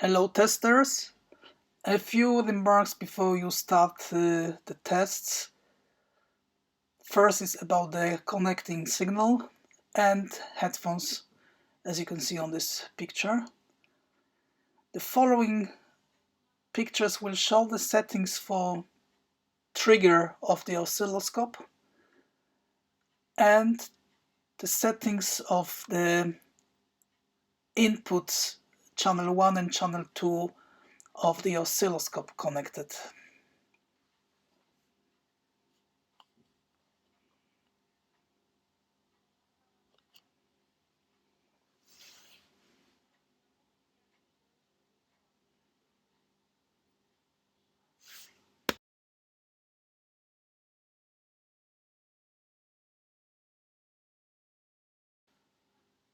Hello testers, a few remarks before you start the tests. First is about the connecting signal and headphones, as you can see on this picture. The following pictures will show the settings for trigger of the oscilloscope and the settings of the inputs channel 1 and channel 2 of the oscilloscope connected.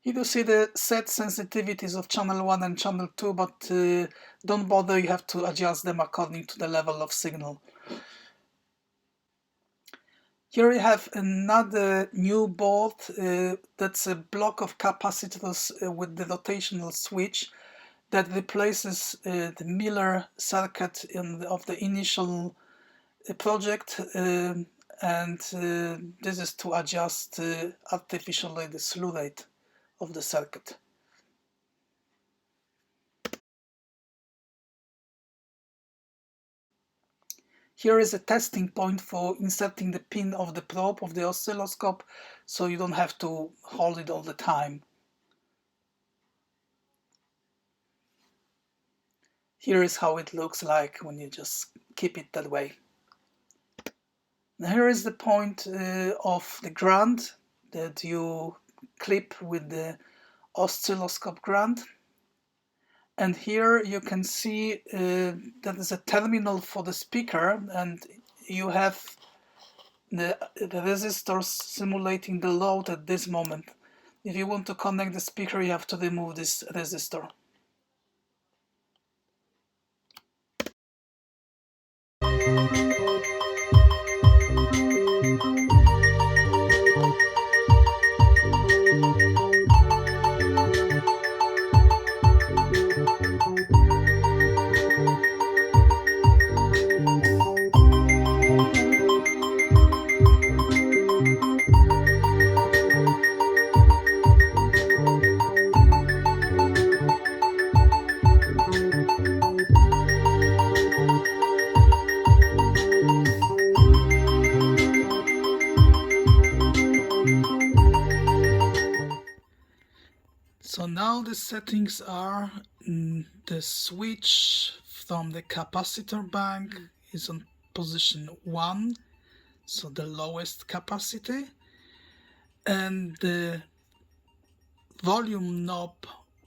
You do see the set sensitivities of channel 1 and channel 2, but don't bother, you have to adjust them according to the level of signal. Here we have another new board, that's a block of capacitors with the rotational switch that replaces the Miller circuit of the initial project, and this is to adjust artificially the slew rate of the circuit. Here is a testing point for inserting the pin of the probe of the oscilloscope, so you don't have to hold it all the time. Here is how it looks like when you just keep it that way. Now here is the point of the ground that you clip with the oscilloscope ground. And here you can see that is a terminal for the speaker, and you have the resistors simulating the load at this moment. If you want to connect the speaker, you have to remove this resistor. So now the settings are the switch from the capacitor bank is on position 1, so the lowest capacity, and the volume knob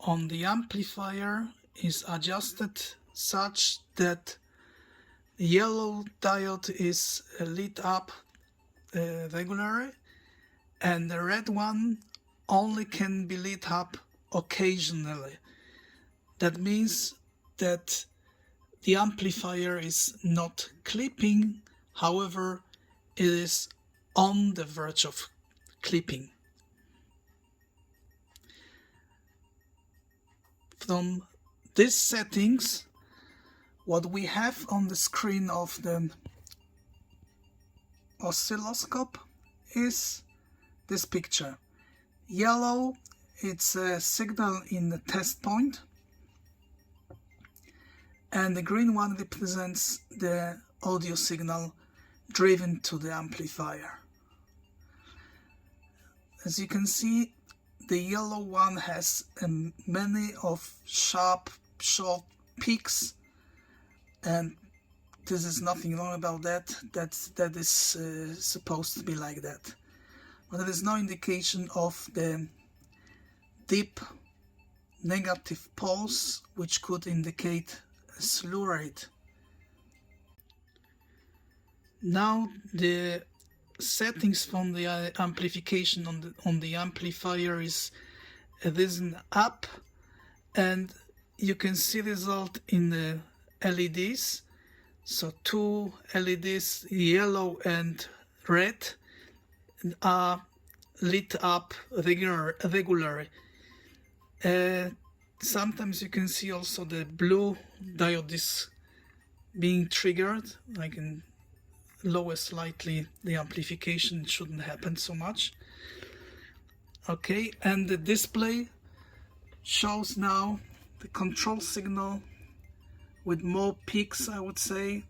on the amplifier is adjusted such that the yellow diode is lit up regularly, and the red one only can be lit up occasionally. That means that the amplifier is not clipping, however, it is on the verge of clipping. From these settings, what we have on the screen of the oscilloscope is this picture. Yellow, it's a signal in the test point, and the green one represents the audio signal driven to the amplifier. As you can see, the yellow one has many of sharp, short peaks, and this is nothing wrong about that. That is supposed to be like that. But there is no indication of the deep negative pulse, which could indicate a slew rate. Now the settings from the amplification on the amplifier is risen up, and you can see result in the LEDs. So two LEDs, yellow and red, are lit up regularly. sometimes you can see also the blue diode is being triggered. I can lower slightly the amplification, it shouldn't happen so much. Okay, and the display shows now the control signal with more peaks, I would say,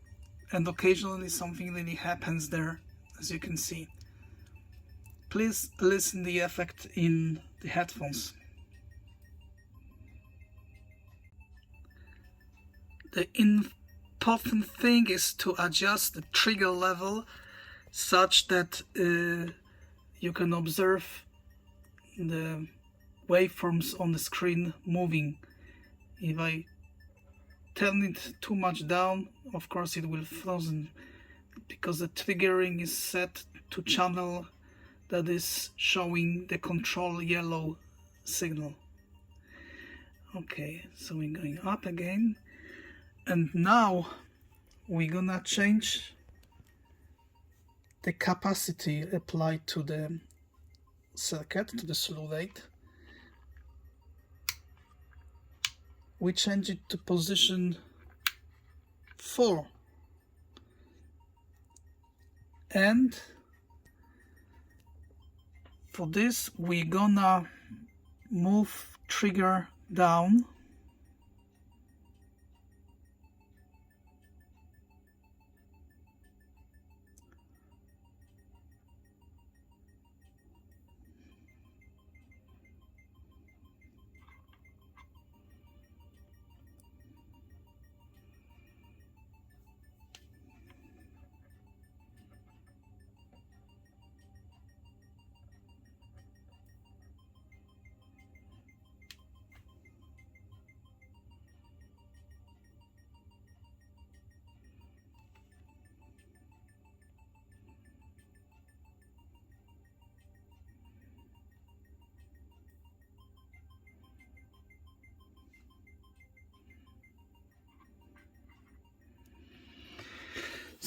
and occasionally something really happens there, as you can see. Please listen the effect in the headphones. The important thing is to adjust the trigger level such that you can observe the waveforms on the screen moving. If I turn it too much down, of course it will frozen, because the triggering is set to channel that is showing the control yellow signal. Okay, so we're going up again, and now we're gonna change the capacity applied to the circuit, to the slew rate. We change it to position 4, and for this we're gonna move trigger down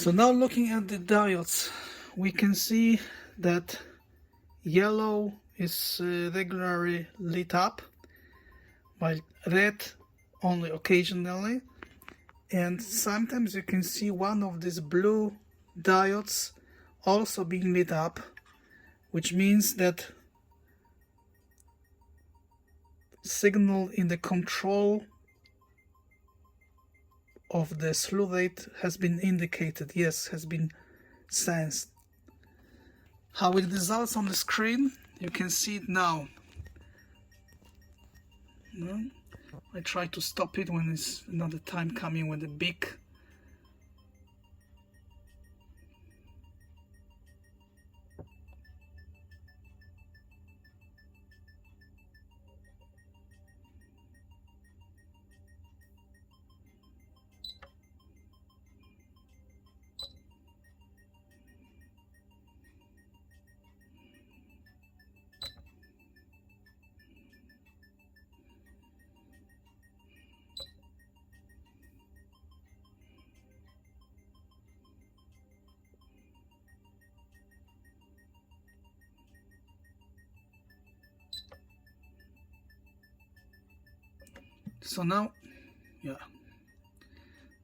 So now looking at the diodes, we can see that yellow is regularly lit up, while red only occasionally, and sometimes you can see one of these blue diodes also being lit up, which means that signal in the control of the slew rate has been indicated, yes, has been sensed. How it results on the screen, you can see it now. No? I try to stop it when it's another time coming with a big So now, yeah,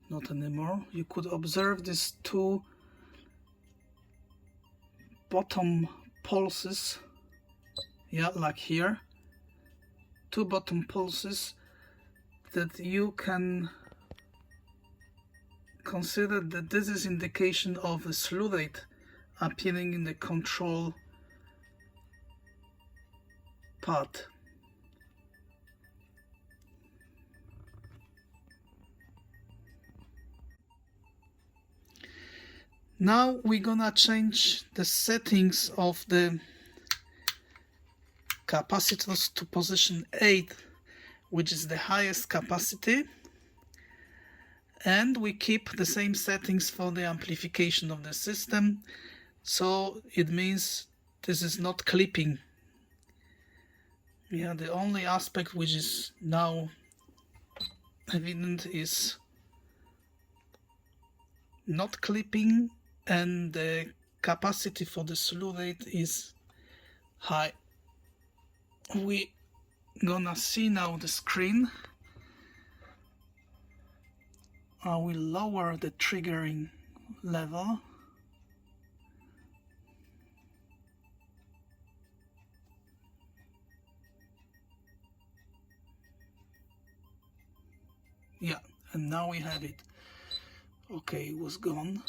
not anymore. You could observe these two bottom pulses, yeah, like here, two bottom pulses that you can consider that this is indication of a slew rate appearing in the control part. Now we're gonna change the settings of the capacitors to position 8, which is the highest capacity, and we keep the same settings for the amplification of the system, so it means this is not clipping. Yeah, the only aspect which is now evident is not clipping, and the capacity for the slew rate is high. We gonna see now the screen. I will lower the triggering level. Yeah, and now we have it. Okay, it was gone.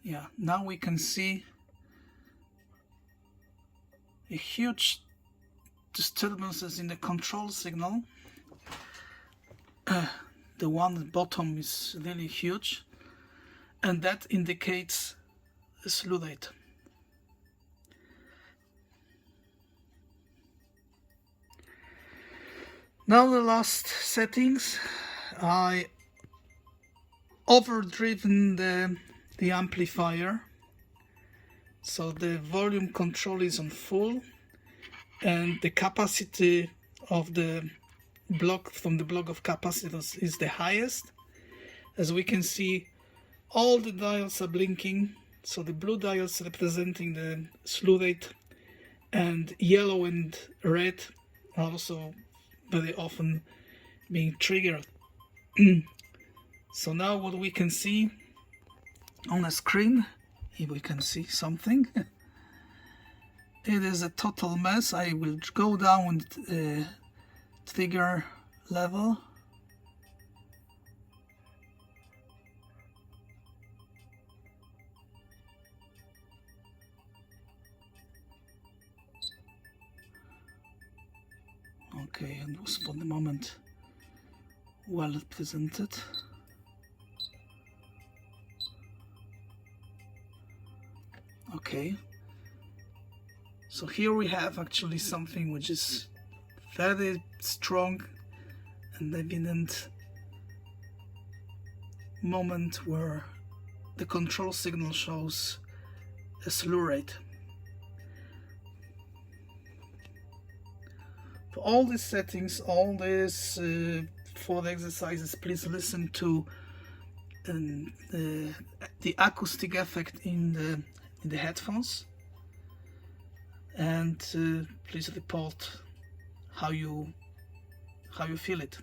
Yeah, now we can see a huge disturbances in the control signal. The one at the bottom is really huge, and that indicates a slew rate. Now the last settings, I overdriven the amplifier, so the volume control is on full, and the capacity of the block from the block of capacitors is the highest. As we can see, all the dials are blinking, so the blue dials representing the slew rate, and yellow and red are also very often being triggered. So now what we can see on the screen, here we can see something. It is a total mess. I will go down with trigger level. Okay, and was for the moment well presented. Okay, so here we have actually something which is very strong and evident moment where the control signal shows a slew rate. For all these settings, all these 4 exercises, please listen to the acoustic effect in the headphones, and please report how you feel it.